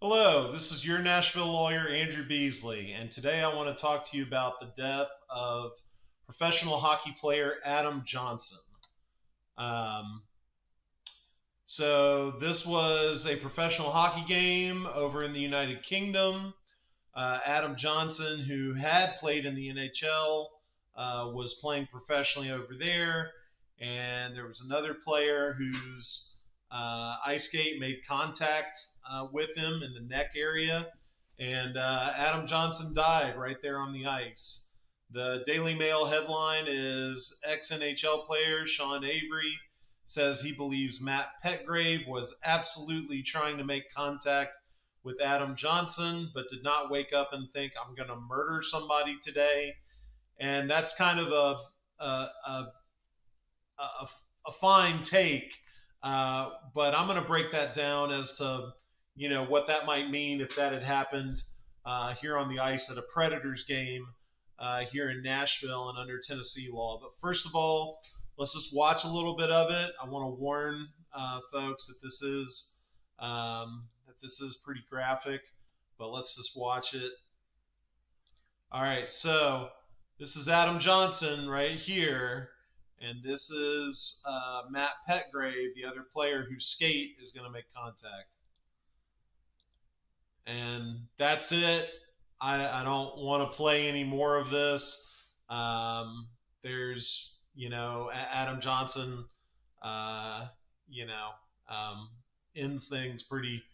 Hello, this is your Nashville lawyer, Andrew Beasley, and today I want to talk to you about the death of professional hockey player Adam Johnson. Um, this was a professional hockey game over in the United Kingdom. Adam Johnson, who had played in the NHL, was playing professionally over there, and there was another player whose ice skate made contact with him in the neck area, and Adam Johnson died right there on the ice. The Daily Mail headline is ex-NHL player Shawn Avery says he believes Matt Petgrave was absolutely trying to make contact with Adam Johnson, but did not wake up and think, I'm going to murder somebody today. And that's kind of a, a, a, a fine take, but I'm going to break that down as to what that might mean if that had happened here on the ice at a Predators game here in Nashville and under Tennessee law. But first of all, let's just watch a little bit of it. I want to warn folks that this is pretty graphic, but let's just watch it. All right, so this is Adam Johnson right here, and this is Matt Petgrave, the other player whose skate is going to make contact. And that's it. I don't want to play any more of this. There's, Adam Johnson, uh, you know, ends things pretty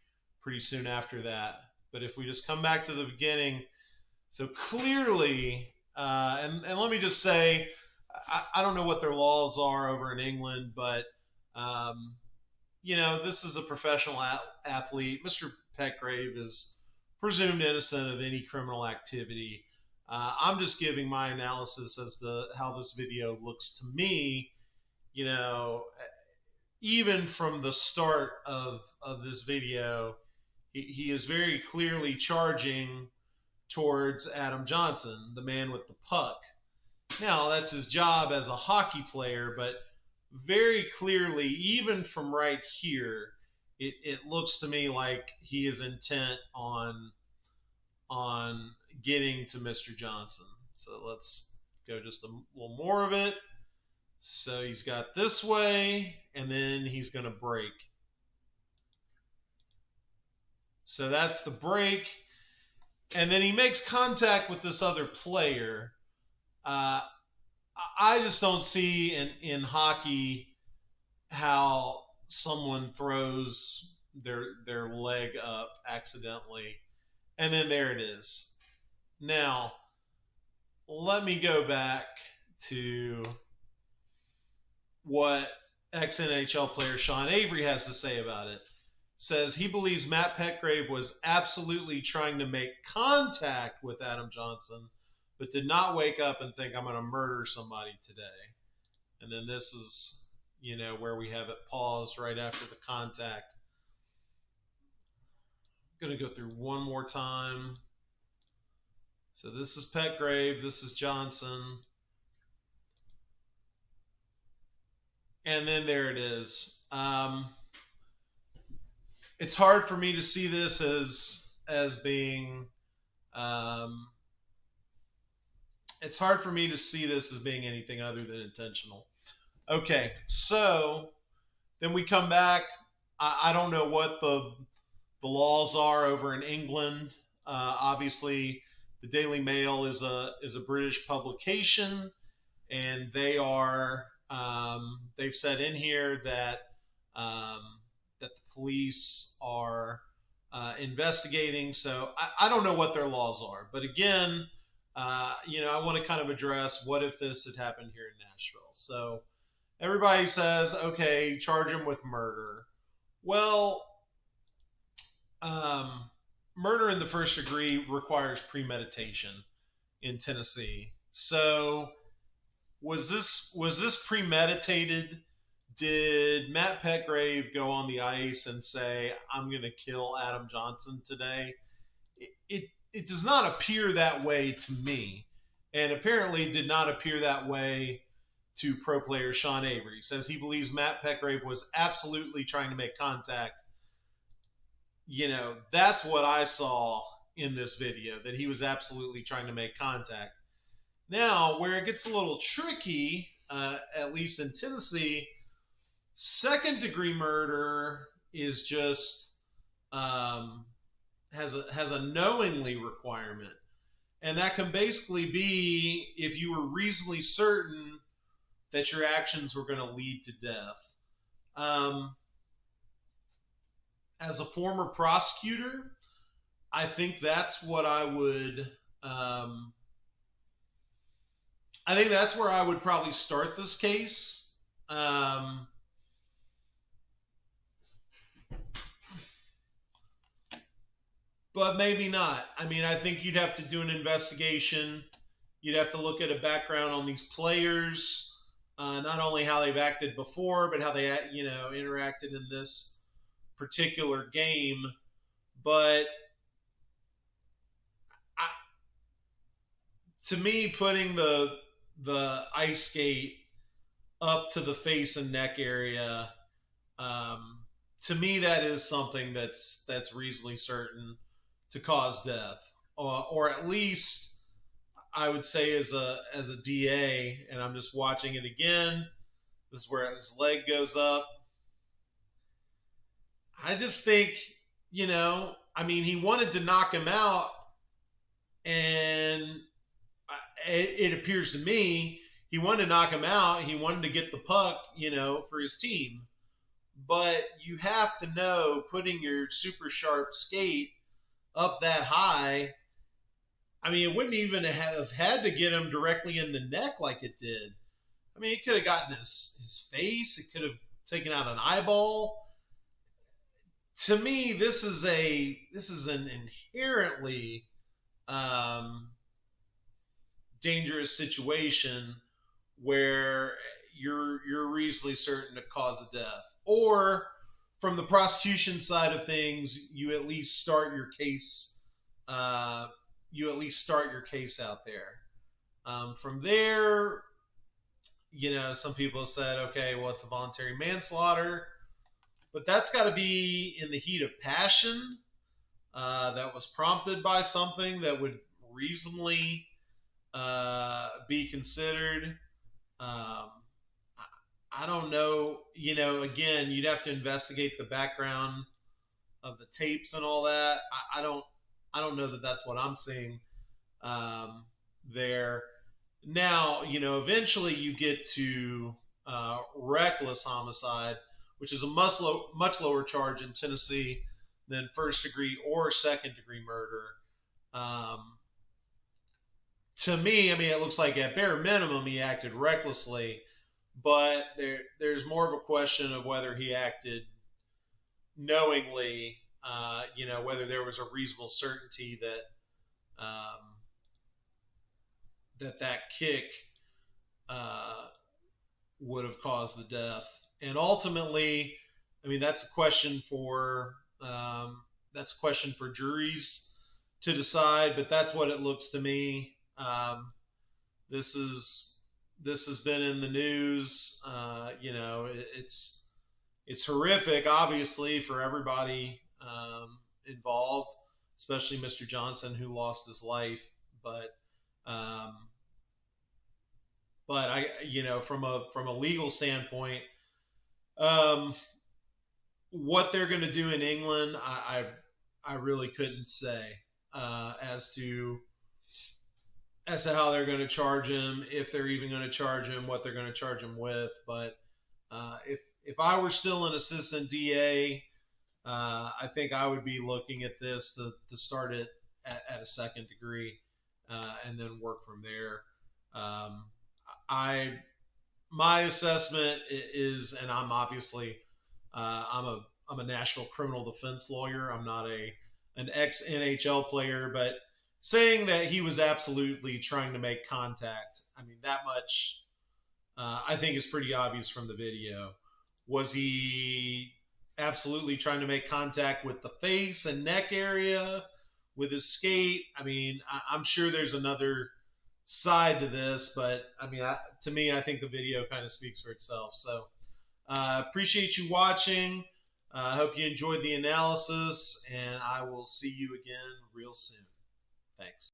soon after that. But if we just come back to the beginning, so clearly, and let me just say, I don't know what their laws are over in England, but this is a professional athlete. Mr. Petgrave is presumed innocent of any criminal activity. I'm just giving my analysis as to how this video looks to me. Even from the start of this video, he is very clearly charging towards Adam Johnson, the man with the puck. Now, that's his job as a hockey player, but very clearly, even from right here, it looks to me like he is intent on getting to Mr. Johnson. So let's go just a little more of it. So he's got this way, and then he's going to break. So that's the break. And then he makes contact with this other player. I just don't see in hockey how someone throws their leg up accidentally, and then there it is. Now, let me go back to what ex-NHL player Shawn Avery has to say about it. Says he believes Matt Petgrave was absolutely trying to make contact with Adam Johnson, but did not wake up and think, I'm going to murder somebody today. And then this is, where we have it paused right after the contact. I'm going to go through one more time. So this is Petgrave, this is Johnson. And then there it is. It's hard for me to see this as being it's hard for me to see this as being anything other than intentional. Okay, so then we come back. I don't know what the laws are over in England. Obviously, the Daily Mail is a British publication, and they are they've said in here that that the police are investigating. So I don't know what their laws are, but again, I want to kind of address what if this had happened here in Nashville. So everybody says, okay, charge him with murder. Well, murder in the first degree requires premeditation in Tennessee. So was this premeditated? Did Matt Petgrave go on the ice and say, I'm going to kill Adam Johnson today? It does not appear that way to me, and apparently did not appear that way to pro player Shawn Avery. He says he believes Matt Petgrave was absolutely trying to make contact. that's what I saw in this video, that he was absolutely trying to make contact. Now, where it gets a little tricky, at least in Tennessee, second degree murder is just has a knowingly requirement, and that can basically be if you were reasonably certain that your actions were going to lead to death. As a former prosecutor, I think that's what I would. I think that's where I would probably start this case. But maybe not. I mean, I think you'd have to do an investigation. You'd have to look at a background on these players, not only how they've acted before, but how they, interacted in this particular game. But to me, putting the ice skate up to the face and neck area, to me, that is something that's reasonably certain to cause death, or at least I would say as a DA. And I'm just watching it again. This is where his leg goes up. I just think, I mean, he wanted to knock him out, and it appears to me he wanted to knock him out. He wanted to get the puck, for his team. But you have to know, putting your super sharp skate up that high, I mean, it wouldn't even have had to get him directly in the neck like it did. I mean, it could have gotten his face. It could have taken out an eyeball. To me, this is an inherently dangerous situation where you're reasonably certain to cause a death. Or from the prosecution side of things, you at least start your case. Out there. From there, some people have said, okay, well, it's a voluntary manslaughter, but that's got to be in the heat of passion. That was prompted by something that would reasonably be considered. I don't know. Again, you'd have to investigate the background of the tapes and all that. I don't know that that's what I'm seeing there. Now, eventually you get to reckless homicide, which is a much lower charge in Tennessee than first degree or second degree murder. To me, I mean, it looks like at bare minimum he acted recklessly, but there's more of a question of whether he acted knowingly, whether there was a reasonable certainty that kick would have caused the death. And ultimately, I mean, that's a question for juries to decide. But that's what it looks to me. This has been in the news. It's horrific, obviously, for everybody involved, especially Mr. Johnson, who lost his life. But I, from a legal standpoint, what they're going to do in England, I really couldn't say as to how they're going to charge him, if they're even going to charge him, what they're going to charge him with. But if I were still an assistant DA, I think I would be looking at this to start it at a second degree and then work from there. My assessment is, and I'm obviously I'm a Nashville criminal defense lawyer. I'm not an ex-NHL player, but saying that he was absolutely trying to make contact, I mean, that much I think is pretty obvious from the video. Was he absolutely trying to make contact with the face and neck area with his skate? I mean, I'm sure there's another side to this, but I mean, to me, I think the video kind of speaks for itself. So appreciate you watching. I hope you enjoyed the analysis, and I will see you again real soon. Thanks.